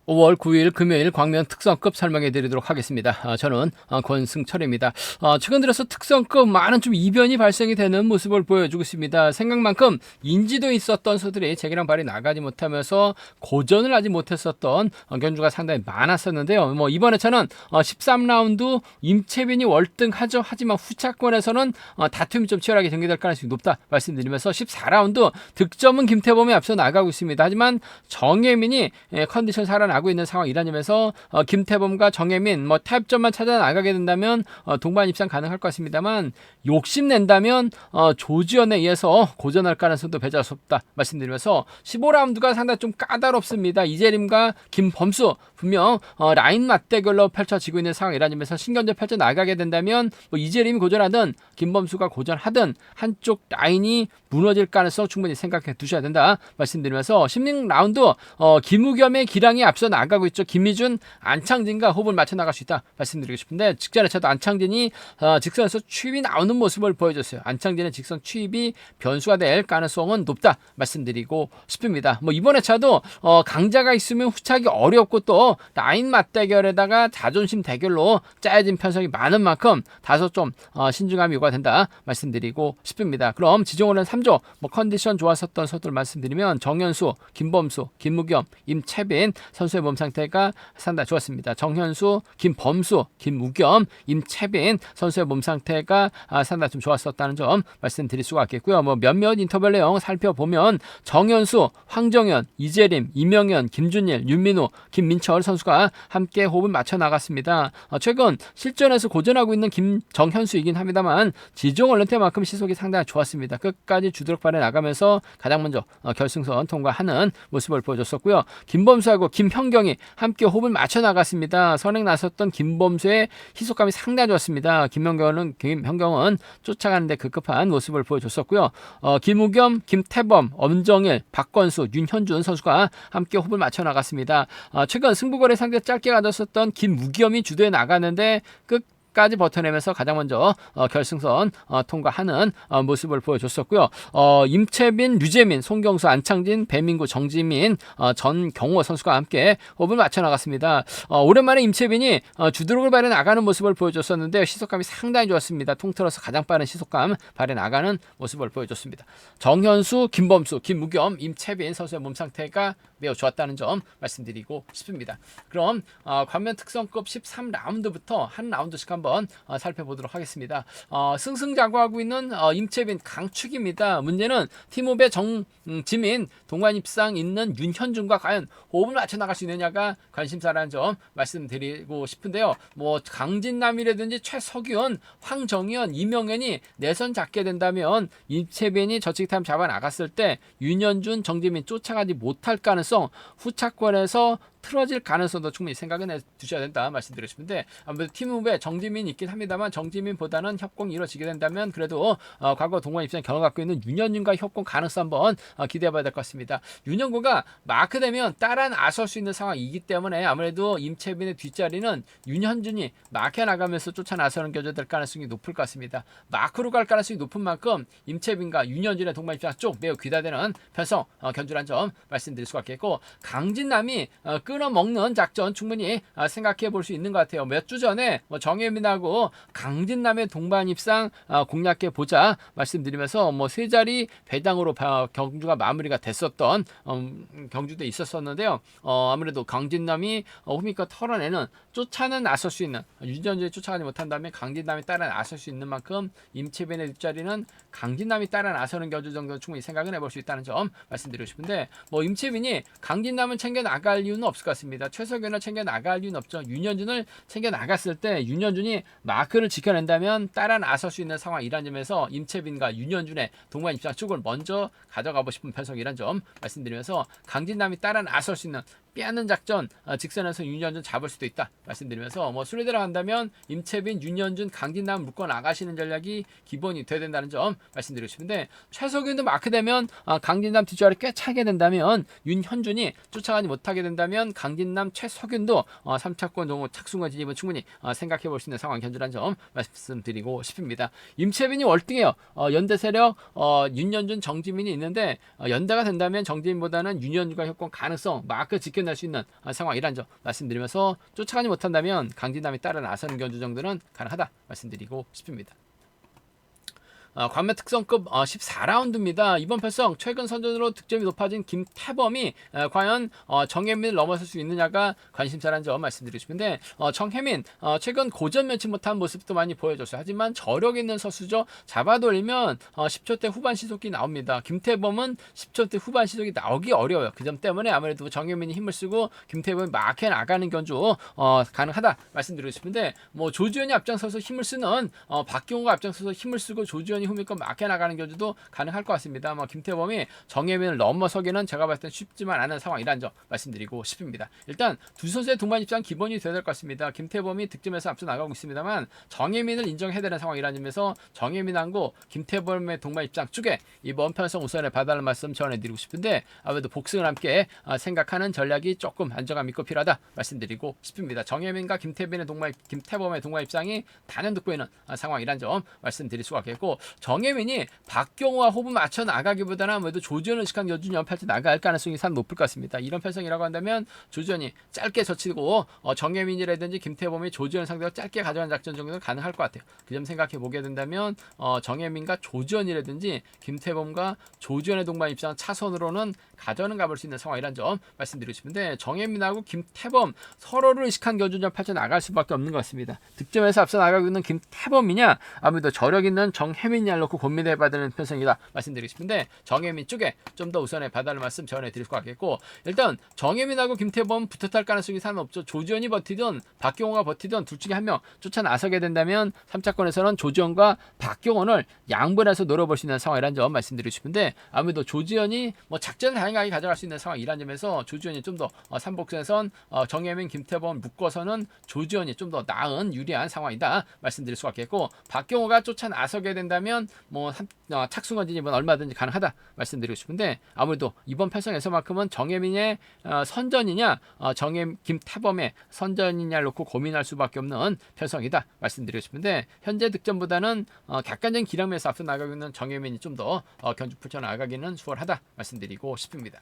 5월 9일 금요일 광면 특성급 설명해 드리도록 하겠습니다. 저는 권승철입니다. 최근 들어서 특성급 많은 좀 이변이 발생이 되는 모습을 보여주고 있습니다. 생각만큼 인지도 있었던 소들이 재기랑 발이 나가지 못하면서 고전을 하지 못했었던 견주가 상당히 많았었는데요. 이번 회차는 13라운드 임채빈이 월등하죠. 하지만 후차권에서는 다툼이 좀 치열하게 전개될 가능성이 높다 말씀드리면서 14라운드 득점은 김태범이 앞서 나가고 있습니다. 하지만 정혜민이 컨디션 살아나고 있는 상황이라는 점에서 김태범과 정혜민 타협점만 찾아 나가게 된다면 동반 입상 가능할 것 같습니다만 욕심낸다면 조지현에 의해서 고전할 가능성도 배제할 수 없다 말씀드리면서 15라운드가 상당히 좀 까다롭습니다. 이재림과 김범수 분명 라인 맞대결로 펼쳐지고 있는 상황이라는 점에서 신경전 펼쳐 나가게 된다면 이재림이 고전하든 김범수가 고전하든 한쪽 라인이 무너질 가능성 충분히 생각해 두셔야 된다 말씀드리면서 16라운드 김우겸의 기량이 앞서 나가고 있죠. 김희준, 안창진과 호흡을 맞춰 나갈 수 있다 말씀드리고 싶은데 직전에 차도 안창진이 직선에서 추입이 나오는 모습을 보여줬어요. 안창진의 직선 추입이 변수가 될 가능성은 높다 말씀드리고 싶습니다. 이번에 차도 강자가 있으면 후차기 어렵고 또 라인 맞대결에다가 자존심 대결로 짜여진 편성이 많은 만큼 다소 좀 신중함이 요구된다 말씀드리고 싶습니다. 그럼 지정호는 3조 컨디션 좋았었던 선수들 말씀드리면 정현수, 김범수, 김무겸, 임채빈 선수의 몸 상태가 상당히 좋았습니다. 정현수, 김범수, 김무겸, 임채빈 선수의 몸 상태가 상당히 좀 좋았었다는 점 말씀드릴 수가 있겠고요. 몇몇 인터뷰 내용 살펴보면 정현수, 황정현, 이재림, 이명현, 김준일, 윤민우, 김민철 선수가 함께 호흡을 맞춰 나갔습니다. 최근 실전에서 고전하고 있는 정현수이긴 합니다만 지종 얼른때만큼 시속이 상당히 좋았습니다. 끝까지 주도력 발휘 나가면서 가장 먼저 결승선 통과하는 모습을 보여줬었고요. 김범수하고 김현경이 함께 호흡을 맞춰 나갔습니다. 선행 나섰던 김범수의 희속감이 상당히 좋았습니다. 김현경은 쫓아가는데 급급한 모습을 보여줬었고요. 김우겸, 김태범, 엄정일, 박건수, 윤현준 선수가 함께 호흡을 맞춰 나갔습니다. 최근 승부거래 상대 짧게 가졌었던 김우겸이 주도해 나가는데 까지 버텨내면서 가장 먼저 결승선 통과하는 모습을 보여줬었고요. 임채빈, 류재민, 송경수, 안창진, 배민구, 정지민, 전경호 선수가 함께 호흡을 맞춰 나갔습니다. 오랜만에 임채빈이 주도력을 발휘 나가는 모습을 보여줬었는데 시속감이 상당히 좋았습니다. 통틀어서 가장 빠른 시속감 발휘 나가는 모습을 보여줬습니다. 정현수, 김범수, 김무겸, 임채빈 선수의 몸 상태가 매우 좋았다는 점 말씀드리고 싶습니다. 그럼 관면 특성급 13라운드부터 한 라운드씩 한번 살펴보도록 하겠습니다. 승승장구하고 있는 임채빈 강축입니다. 문제는 팀업의 정지민, 동반 입상 있는 윤현준과 과연 호흡을 맞춰 나갈 수 있느냐가 관심사라는 점 말씀드리고 싶은데요. 강진남이라든지 최석윤, 황정현, 이명현이 내선 잡게 된다면 임채빈이 저측타임 잡아 나갔을 때 윤현준, 정지민 쫓아가지 못할 가능성 후차권에서 틀어질 가능성도 충분히 생각해 두셔야 된다 말씀드리고 싶은데 아무래도 팀 후배 정지민이 있긴 합니다만 정지민보다는 협공이 이루어지게 된다면 그래도 과거 동반 입장 경험 갖고 있는 윤현준과 협공 가능성 한번 기대해봐야 될 것 같습니다. 윤현구가 마크되면 따라 나설 수 있는 상황이기 때문에 아무래도 임채빈의 뒷자리는 윤현준이 마크에 나가면서 쫓아 나서는 겨져될 가능성이 높을 것 같습니다. 마크로 갈 가능성이 높은 만큼 임채빈과 윤현준의 동반 입장 쪽 매우 귀다되는 편성 견주란 점 말씀드릴 수가 있겠고 강진남이 끊어먹는 작전 충분히 생각해 볼 수 있는 것 같아요. 몇 주 전에 정혜민하고 강진남의 동반 입상 공략해 보자 말씀드리면서 세 자리 배당으로 경주가 마무리가 됐었던 경주도 있었었는데요. 아무래도 강진남이 호미껏 털어내는 쫓아는 나설 수 있는 윤전주에 쫓아가지 못한다면 강진남이 따라 나설 수 있는 만큼 임채빈의 뒷자리는 강진남이 따라 나서는 경주 정도 충분히 생각을 해볼 수 있다는 점 말씀드리고 싶은데 임채빈이 강진남을 챙겨 나갈 이유는 없을 것 같습니다. 최석윤을 챙겨 나갈 이유는 없죠. 윤현준을 챙겨 나갔을 때 윤현준이 마크를 지켜낸다면 따라 나설 수 있는 상황이란 점에서 임채빈과 윤현준의 동반 입장 쪽을 먼저 가져가고 싶은 편성이란 점 말씀드리면서 강진남이 따라 나설 수 있는 빼앗는 작전 직선에서 윤현준 잡을 수도 있다 말씀드리면서 순위대로 한다면 임채빈, 윤현준, 강진남 묶어 나가시는 전략이 기본이 돼야 된다는 점 말씀드리고 싶은데 최석윤도 마크되면 강진남 뒷자리 꽤 차게 된다면 윤현준이 쫓아가지 못하게 된다면 강진남, 최석윤도 3차권 정도 착순과 진입은 충분히 생각해 볼 수 있는 상황 견주란 점 말씀드리고 싶습니다. 임채빈이 월등해요. 연대 세력 윤현준, 정지민이 있는데 연대가 된다면 정지민보다는 윤현준과 협공 가능성 마크 지켜낼 낼 수 있는 상황이란 점 말씀드리면서 쫓아가지 못한다면 강진남이 따라 나서는 견주 정도는 가능하다 말씀드리고 싶습니다. 관매 특성급 14라운드입니다. 이번 편성 최근 선전으로 득점이 높아진 김태범이 과연 정혜민을 넘어설 수 있느냐가 관심사라는 점 말씀드리고 싶은데 정혜민 최근 고전 면치 못한 모습도 많이 보여줬어요. 하지만 저력 있는 선수죠. 잡아돌리면 10초대 후반 시속이 나옵니다. 김태범은 10초대 후반 시속이 나오기 어려워요. 그 점 때문에 아무래도 정혜민이 힘을 쓰고 김태범이 막혀 나가는 견주 가능하다 말씀드리고 싶은데 뭐 조지현이 앞장서서 힘을 쓰는 박경호가 앞장서서 힘을 쓰고 조지현이 후미권 막혀 나가는 견주도 가능할 것 같습니다. 김태범이 정혜민을 넘어서기는 제가 봤을 땐 쉽지만 않은 상황이라는 점 말씀드리고 싶습니다. 일단 두 선수의 동반 입장 기본이 되어야 될 것 같습니다. 김태범이 득점에서 앞서 나가고 있습니다만 정혜민을 인정해야 되는 상황이라는 점에서 정혜민하고 김태범의 동반 입장 쪽에 이번 편성 우선에 봐달라는 말씀 전해드리고 싶은데 아무래도 복승을 함께 생각하는 전략이 조금 안정감 있고 필요하다 말씀드리고 싶습니다. 정혜민과 김태범의 동반 입장이 단연돋고 있는 상황이라는 점 말씀드릴 수가 있겠고 정혜민이 박경호와 호흡을 맞춰 나가기보다는 아무래도 조지현을 의식한 견주 연패할 때 나갈 가능성이 상 높을 것 같습니다. 이런 편성이라고 한다면 조지현이 짧게 젖히고 정혜민이라든지 김태범이 조지현 상대로 짧게 가져가는 작전 정도는 가능할 것 같아요. 그 점 생각해 보게 된다면 정혜민과 조지현이라든지 김태범과 조지현의 동반 입장 차선으로는 가져는 가볼 수 있는 상황이라는 점 말씀드리고 싶은데 정혜민하고 김태범 서로를 의식한 견주 연패할 때 나갈 수밖에 없는 것 같습니다. 득점에서 앞서 나가고 있는 김태범이냐 아무래도 저력 있는 정혜민이냐를 놓고 고민해 봐야 되는 편성이다 말씀드리고 싶은데 정혜민 쪽에 좀 더 우선에 봐달라는 말씀 전해드릴 것 같겠고 일단 정혜민하고 김태범 붙어탈 가능성이 상관없죠. 조지현이 버티든 박경호가 버티든 둘 중에 한 명 쫓아 나서게 된다면 3차권에서는 조지현과 박경호를 양분해서 노려볼 수 있는 상황이라는 점 말씀드리고 싶은데 아무래도 조지현이 작전을 다양하게 가져갈 수 있는 상황이라는 점에서 조지현이 좀 더 3복선에선 정혜민 김태범 묶어서는 조지현이 좀 더 나은 유리한 상황이다 말씀드릴 수가 있겠고 박경호가 쫓아 나서게 된다면 착순 건진입은 얼마든지 가능하다 말씀드리고 싶은데 아무래도 이번 편성에서만큼은 정혜민의 선전이냐 김태범의 선전이냐를 놓고 고민할 수밖에 없는 편성이다 말씀드리고 싶은데 현재 득점보다는 객관적인 기량면에서 앞서 나가고 있는 정혜민이 좀 더 견주 풀쳐 나가기는 수월하다 말씀드리고 싶습니다.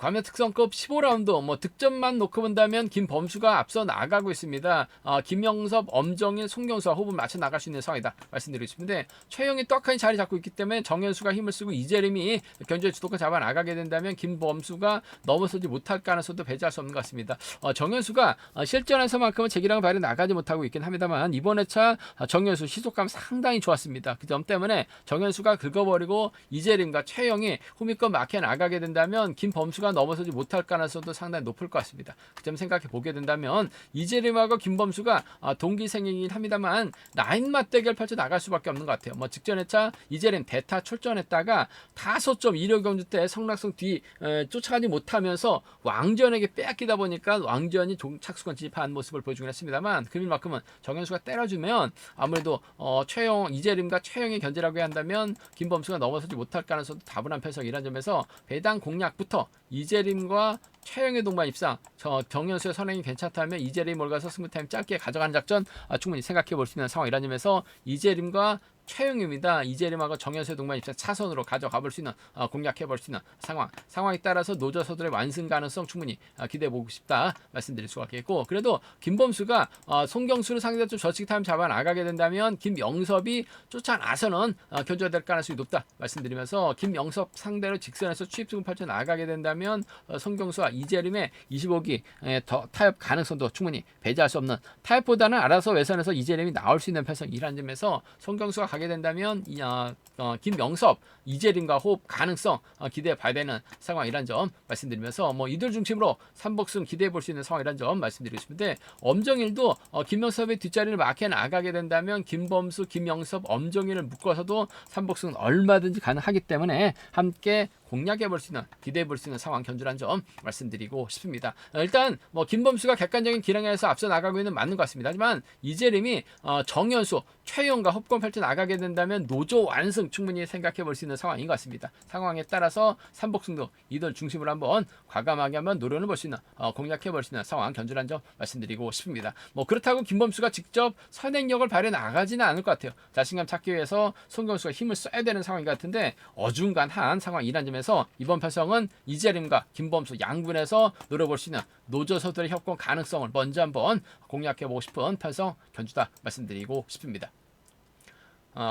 과면 특성급 15라운드 득점만 놓고 본다면 김범수가 앞서 나가고 있습니다. 김영섭, 엄정일, 송경수와 호흡을 맞춰 나갈 수 있는 상황이다 말씀드리고 싶은데 최영이 떡하니 자리 잡고 있기 때문에 정현수가 힘을 쓰고 이재림이 견주의 주도권 잡아 나가게 된다면 김범수가 넘어서지 못할 가능성도 배제할 수 없는 것 같습니다. 정현수가 실전에서만큼은 제기량을 발휘 나가지 못하고 있긴 합니다만 이번 회차 정현수 시속감 상당히 좋았습니다. 그 점 때문에 정현수가 긁어버리고 이재림과 최영이 후미권 막혀 나가게 된다면 김범수가 넘어서지 못할 가능성도 상당히 높을 것 같습니다. 그 점 생각해 보게 된다면 이재림하고 김범수가 동기생이긴 합니다만 라인 맞대결 펼쳐 나갈 수밖에 없는 것 같아요. 직전 회차 이재림 대타 출전했다가 다소점 1호 경주 때 성락성 뒤 쫓아가지 못하면서 왕지현에게 빼앗기다 보니까 왕지현이 착수권 진입한 모습을 보여주긴 했습니다만 그만큼은 정현수가 때려주면 아무래도 이재림과 최영의 견제라고 한다면 김범수가 넘어서지 못할 가능성도 다분한 편성이라는 점에서 배당 공략부터 이재림과 최영의 동반 입상 정현수의 선행이 괜찮다면 이재림이 올가서 승부타임 짧게 가져가는 작전 충분히 생각해 볼 수 있는 상황이라는 점에서 이재림과 최영입니다. 이재림하고 정현수의 동반 입장 차선으로 가져가 볼 수 있는 공략해 볼 수 있는 상황에 따라서 노저서들의 완승 가능성 충분히 기대해 보고 싶다 말씀드릴 수가 있겠고 그래도 김범수가 송경수를 상대로 좀 저치기 타임 잡아 나가게 된다면 김영섭이 쫓아 나서는 견주가 될 가능성이 높다 말씀드리면서 김영섭 상대로 직선에서 추입승부 펼쳐 나가게 된다면 송경수와 이재림의 25기 더 타협 가능성도 충분히 배제할 수 없는 타협보다는 알아서 외선에서 이재림이 나올 수 있는 편성이라는 점에서 송경수가 가게 된다면 김영섭, 이재림과 호흡 가능성 기대해 봐야 되는 상황이란 점 말씀드리면서 이들 중심으로 3복승 기대해 볼 수 있는 상황이란 점 말씀드리고 싶은데 엄정일도 김영섭의 뒷자리를 막혀 나가게 된다면 김범수, 김영섭, 엄정일을 묶어서도 3복승은 얼마든지 가능하기 때문에 함께 공략해 볼 수 있는 기대해 볼 수 있는 상황 견주란 점 말씀드리고 싶습니다. 일단 김범수가 객관적인 기량에서 앞서 나가고 있는 맞는 것 같습니다. 하지만 이재림이 정현수, 최영과 합권 펼쳐 나가게 된다면 노조 완승 충분히 생각해 볼 수 있는 상황인 것 같습니다. 상황에 따라서 3복승도 이들 중심으로 한번 과감하게 한번 노려는 볼 수 있는 공략해 볼 수 있는 상황 견주란 점 말씀드리고 싶습니다. 그렇다고 김범수가 직접 선행력을 발휘해 나가지는 않을 것 같아요. 자신감 찾기 위해서 송경수가 힘을 써야 되는 상황인 것 같은데 어중간한 상황이란 점에 점에서 이번 편성은 이재림과 김범수 양군에서 노려볼 수 있는 노조서들의 협공 가능성을 먼저 한번 공략해보고 싶은 편성 견주다 말씀드리고 싶습니다.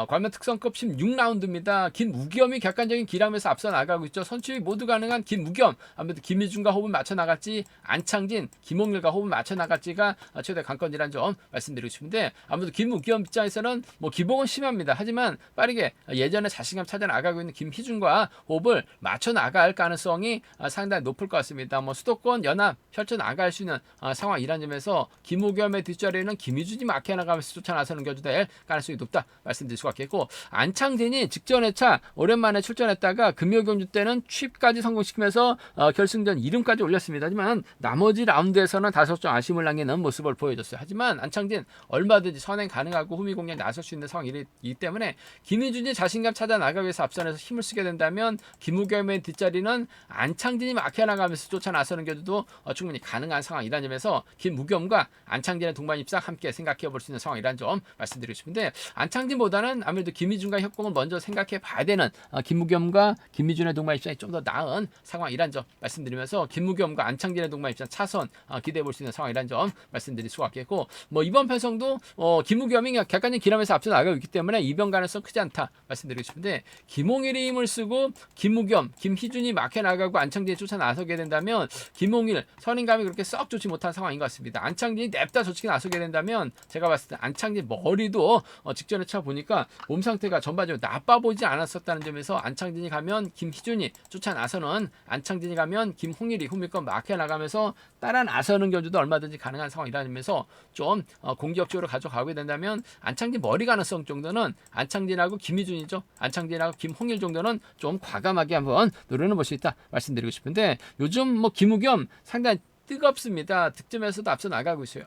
과면 특성급 16라운드입니다. 김우겸이 객관적인 기량에서 앞서 나가고 있죠. 선취율 모두 가능한 김우겸, 아무래도 김희준과 호흡을 맞춰 나갈지, 안창진, 김홍일과 호흡을 맞춰 나갈지가 최대 관건이라는 점 말씀드리고 싶은데, 아무래도 김우겸 입장에서는 뭐 기복은 심합니다. 하지만 빠르게 예전에 자신감 찾아 나가고 있는 김희준과 호흡을 맞춰 나갈 가능성이 상당히 높을 것 같습니다. 뭐 수도권 연합 펼쳐 나갈 수 있는 상황이라는 점에서 김우겸의 뒷자리에는 김희준이 막혀 나가면서 쫓아 나서는 견주될 가능성이 높다 말씀드릴 수가 있겠고, 안창진이 직전 회차 오랜만에 출전했다가 금요경주 때는 취입까지 성공시키면서 결승전 이름까지 올렸습니다. 하지만 나머지 라운드에서는 다소 좀 아쉬움을 남기는 모습을 보여줬어요. 하지만 안창진 얼마든지 선행 가능하고 후미 공략 나설 수 있는 상황이기 때문에 김희준이 자신감 찾아 나가기 위해서 앞선에서 힘을 쓰게 된다면 김우겸의 뒷자리는 안창진이 막혀 나가면서 쫓아 나서는 경우도 충분히 가능한 상황이라는 점에서 김우겸과 안창진의 동반 입상 함께 생각해 볼 수 있는 상황이라는 점 말씀드리고 싶은데, 안창진보다는 아무래도 김희준과 협공을 먼저 생각해 봐야 되는 김우겸과 김희준의 동반 입장이 좀 더 나은 상황이란 점 말씀드리면서, 김우겸과 안창진의 동반 입장 차선 기대해 볼 수 있는 상황이란 점 말씀드릴 수가 있겠고, 뭐 이번 편성도 김우겸이 객관적인 기량에서 앞서 나가고 있기 때문에 이변 가능성 크지 않다 말씀드리고 싶은데, 김홍일이 힘을 쓰고 김우겸, 김희준이 막혀 나가고 안창진이 쫓아 나서게 된다면 김홍일 선임감이 그렇게 썩 좋지 못한 상황인 것 같습니다. 안창진이 냅다 저치게 나서게 된다면 제가 봤을 때 안창진 머리도 직전에 차 보니까 몸 상태가 전반적으로 나빠 보이지 않았었다는 점에서, 안창진이 가면 김희준이 쫓아 나서는, 안창진이 가면 김홍일이 후미권 막혀 나가면서 따라 나서는 견주도 얼마든지 가능한 상황이라는 점에서 좀 공격적으로 가져가게 된다면 안창진 머리 가능성 정도는 안창진하고 김희준이죠. 안창진하고 김홍일 정도는 좀 과감하게 한번 노려는 볼 수 있다 말씀드리고 싶은데, 요즘 뭐 김우겸 상당히 뜨겁습니다. 득점에서도 앞서 나가고 있어요.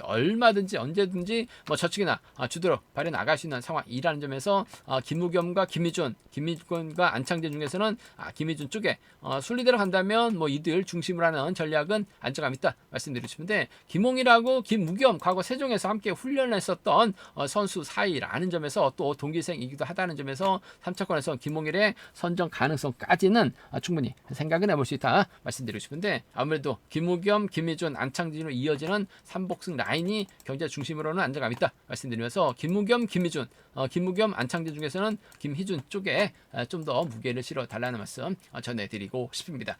얼마든지 언제든지 뭐 저축이나 주도로 발에 나갈 수 있는 상황이라는 점에서 김우겸과 김희준과 안창진 중에서는 김희준 쪽에 순리대로 간다면 뭐 이들 중심으로 하는 전략은 안정감 있다 말씀드리고 싶은데, 김홍일하고 김우겸 과거 세종에서 함께 훈련을 했었던 선수 사이라는 점에서 또 동기생이기도 하다는 점에서 3차권에서 김홍일의 선정 가능성까지는 충분히 생각은 해볼 수 있다 말씀드리고 싶은데, 아무래도 김우겸, 김희준, 안창진으로 이어지는 삼복승 라인이 경제 중심으로는 안정감 있다 말씀드리면서, 김우겸, 김희준, 김우겸, 안창진 중에서는 김희준 쪽에 좀 더 무게를 실어 달라는 말씀 전해드리고 싶습니다.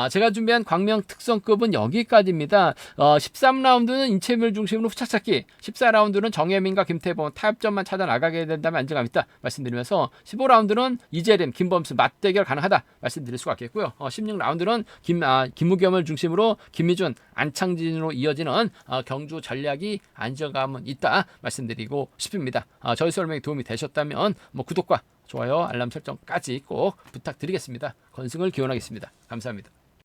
제가 준비한 광명 특성급은 여기까지입니다. 13라운드는 인체밀 중심으로 후차찾기, 14라운드는 정혜민과 김태범 타협점만 찾아 나가게 된다면 안정감 있다 말씀드리면서, 15라운드는 이재림, 김범수 맞대결 가능하다 말씀드릴 수가 있겠고요. 16라운드는 김우겸을 중심으로 김희준, 안창진으로 이어지는 경주 전략이 안정감은 있다 말씀드리고 싶습니다. 저희 설명이 도움이 되셨다면 뭐 구독과 좋아요, 알람 설정까지 꼭 부탁드리겠습니다. 건승을 기원하겠습니다. 감사합니다.